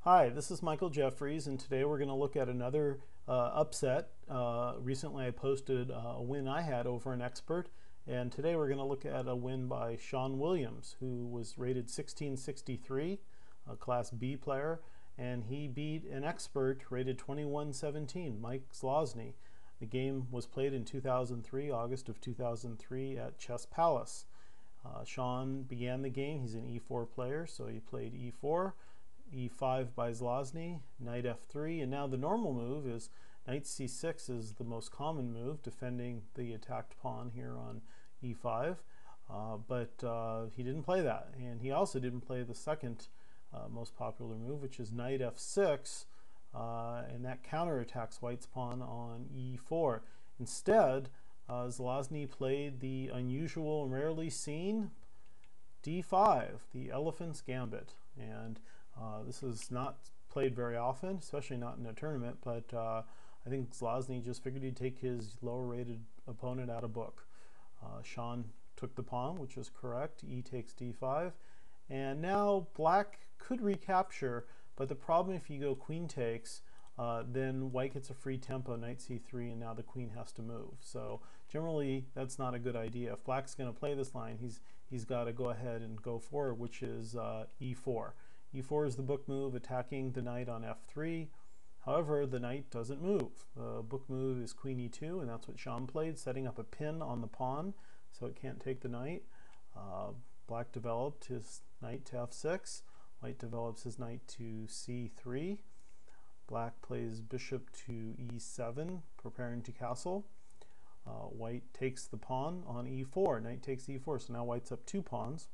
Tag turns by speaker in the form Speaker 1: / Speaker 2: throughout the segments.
Speaker 1: Hi, this is Michael Jeffries, and today we're going to look at another upset. Recently I posted a win I had over an expert, and today we're going to look at a win by Shawn Williams, who was rated 1663, a Class B player, and he beat an expert rated 2117, Mike Zaloznyy. The game was played in 2003, August of 2003 at Chess Palace. Shawn began the game. He's an e4 player, so he played e4. e5 by Zaloznyy, knight f3, and now the normal move is knight c6 is the most common move, defending the attacked pawn here on e5, but he didn't play that, and he also didn't play the second most popular move, which is knight f6, and that counterattacks White's pawn on e4. Instead, Zaloznyy played the unusual and rarely seen d5, the Elephant's Gambit, and this is not played very often, especially not in a tournament, but I think Zaloznyy just figured he'd take his lower-rated opponent out of book. Shawn took the pawn, which is correct. E takes d5, and now Black could recapture, but the problem if you go queen takes, then White gets a free tempo, knight c3, and now the queen has to move. So generally, that's not a good idea. If Black's going to play this line, he's got to go ahead and go for it, which is e4. e4 is the book move, attacking the knight on f3. However, the knight doesn't move. The book move is queen e2, and that's what Shawn played, setting up a pin on the pawn so it can't take the knight. Black developed his knight to f6. White develops his knight to c3. Black plays bishop to e7, preparing to castle. White takes the pawn on e4. Knight takes e4, so now White's up 2 pawns.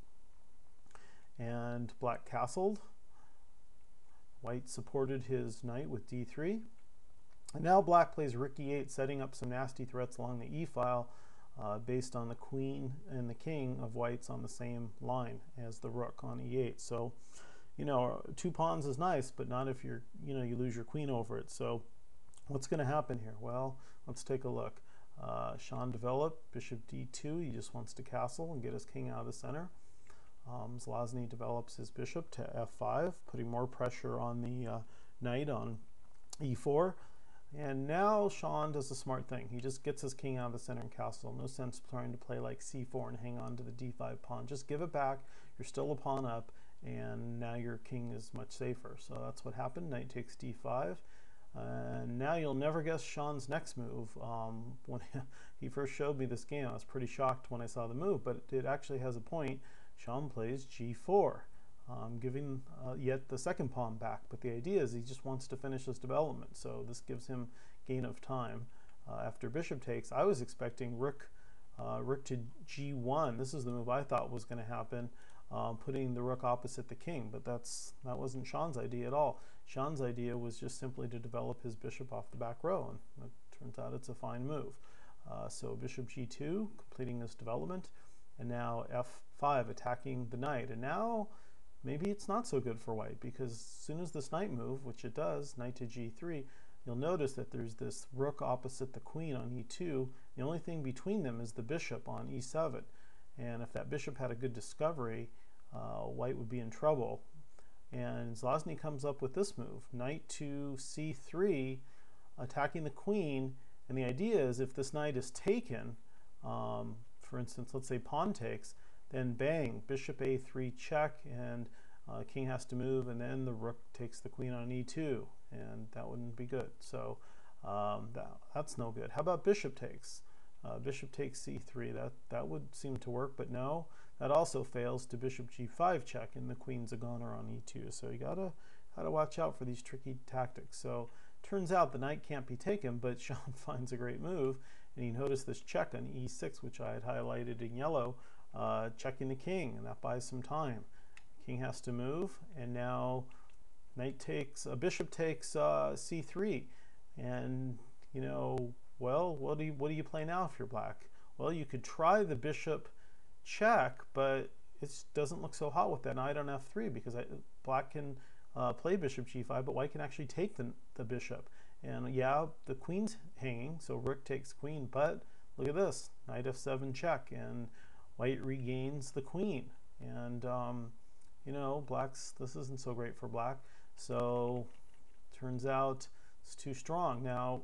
Speaker 1: And Black castled. White supported his knight with d3. And now Black plays rook e8, setting up some nasty threats along the e-file based on the queen and the king of White's on the same line as the rook on e8. So, you know, 2 pawns is nice, but not if you lose your queen over it. So what's going to happen here? Well, let's take a look. Shawn developed bishop d2. He just wants to castle and get his king out of the center. Zaloznyy develops his bishop to f5, putting more pressure on the knight on e4. And now Shawn does a smart thing. He just gets his king out of the center and castle. No sense trying to play like c4 and hang on to the d5 pawn. Just give it back. You're still a pawn up, and now your king is much safer. So that's what happened. Knight takes d5. And now you'll never guess Shawn's next move. When he first showed me this game, I was pretty shocked when I saw the move, but it actually has a point. Shawn plays g4, giving yet the second pawn back, but the idea is he just wants to finish his development, so this gives him gain of time. After bishop takes, I was expecting rook to g1. This is the move I thought was going to happen, putting the rook opposite the king, but that wasn't Shawn's idea at all. Shawn's idea was just simply to develop his bishop off the back row, and it turns out it's a fine move. So bishop g2, completing this development, and now f5, attacking the knight. And now maybe it's not so good for White, because as soon as this knight move, which it does, knight to g3, you'll notice that there's this rook opposite the queen on e2. The only thing between them is the bishop on e7. And if that bishop had a good discovery, White would be in trouble. And Zaloznyy comes up with this move, knight to c3, attacking the queen. And the idea is if this knight is taken, for instance, let's say pawn takes, then bang, bishop a3 check, and king has to move, and then the rook takes the queen on e2, and that wouldn't be good. So that's no good. How about bishop takes? Bishop takes c3. That would seem to work, but no, that also fails to bishop g5 check, and the queen's a goner on e2. So you gotta watch out for these tricky tactics. So turns out the knight can't be taken, but Shawn finds a great move, and you notice this check on e6, which I had highlighted in yellow, checking the king, and that buys some time. King has to move, and now bishop takes c3, and well, what do you play now if you're Black? Well, you could try the bishop check, but it doesn't look so hot with that knight on f3, because Black can play bishop g5, but White can actually take the bishop. And yeah, the queen's hanging, so rook takes queen, but look at this, knight f7 check, and White regains the queen. And Black's, this isn't so great for Black. So turns out it's too strong. Now,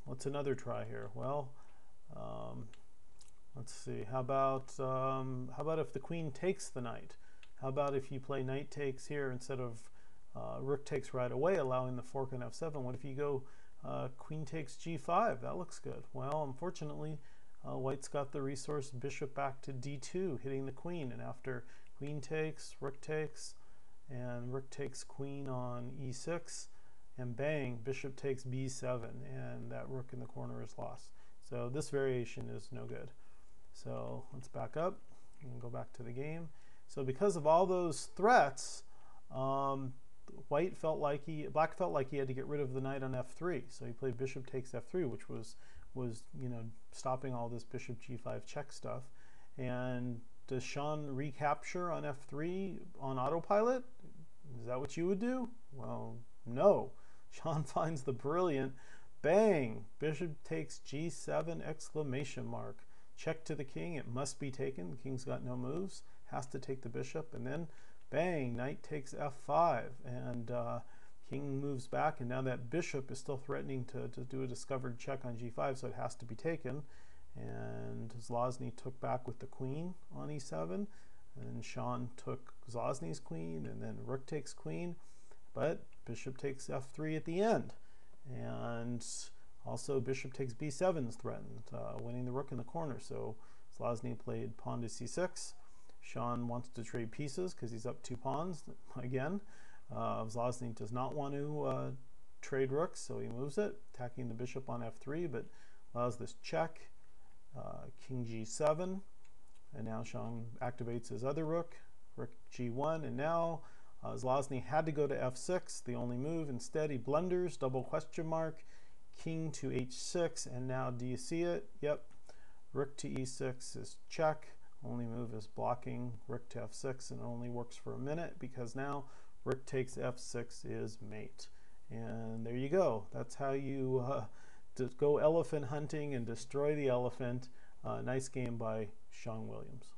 Speaker 1: what's another try here? Well, let's see. How about if the queen takes the knight? How about if you play knight takes here instead of rook takes right away, allowing the fork on f7? What if you go queen takes g5? That looks good. Well, unfortunately, white's got the resource bishop back to d2, hitting the queen. And after queen takes, and rook takes queen on e6, and bang, bishop takes b7, and that rook in the corner is lost. So this variation is no good. So let's back up and go back to the game. So because of all those threats, black felt like he had to get rid of the knight on f3. So he played bishop takes f3, which was stopping all this bishop g5 check stuff. And does Shawn recapture on f3 on autopilot? Is that what you would do? Well, no. Shawn finds the brilliant bang, bishop takes g7 exclamation mark. Check to the king, it must be taken. The king's got no moves, has to take the bishop, and then bang, knight takes f5, and king moves back, and now that bishop is still threatening to do a discovered check on g5, so it has to be taken. And Zaloznyy took back with the queen on e7, and Shawn took Zalozny's queen, and then rook takes queen, but bishop takes f3 at the end. And also bishop takes b7 is threatened, winning the rook in the corner. So Zaloznyy played pawn to c6. Shawn wants to trade pieces because he's up 2 pawns again. Zaloznyy does not want to trade rooks, so he moves it, attacking the bishop on f3, but allows this check, king g7, and now Shawn activates his other rook, rook g1, and now Zaloznyy had to go to f6, the only move. Instead, he blunders, double question mark, king to h6, and now do you see it? Yep, rook to e6 is check. Only move is blocking rook to f6, and it only works for a minute because now rook takes f6 is mate. And there you go. That's how you go elephant hunting and destroy the elephant. Nice game by Shawn Williams.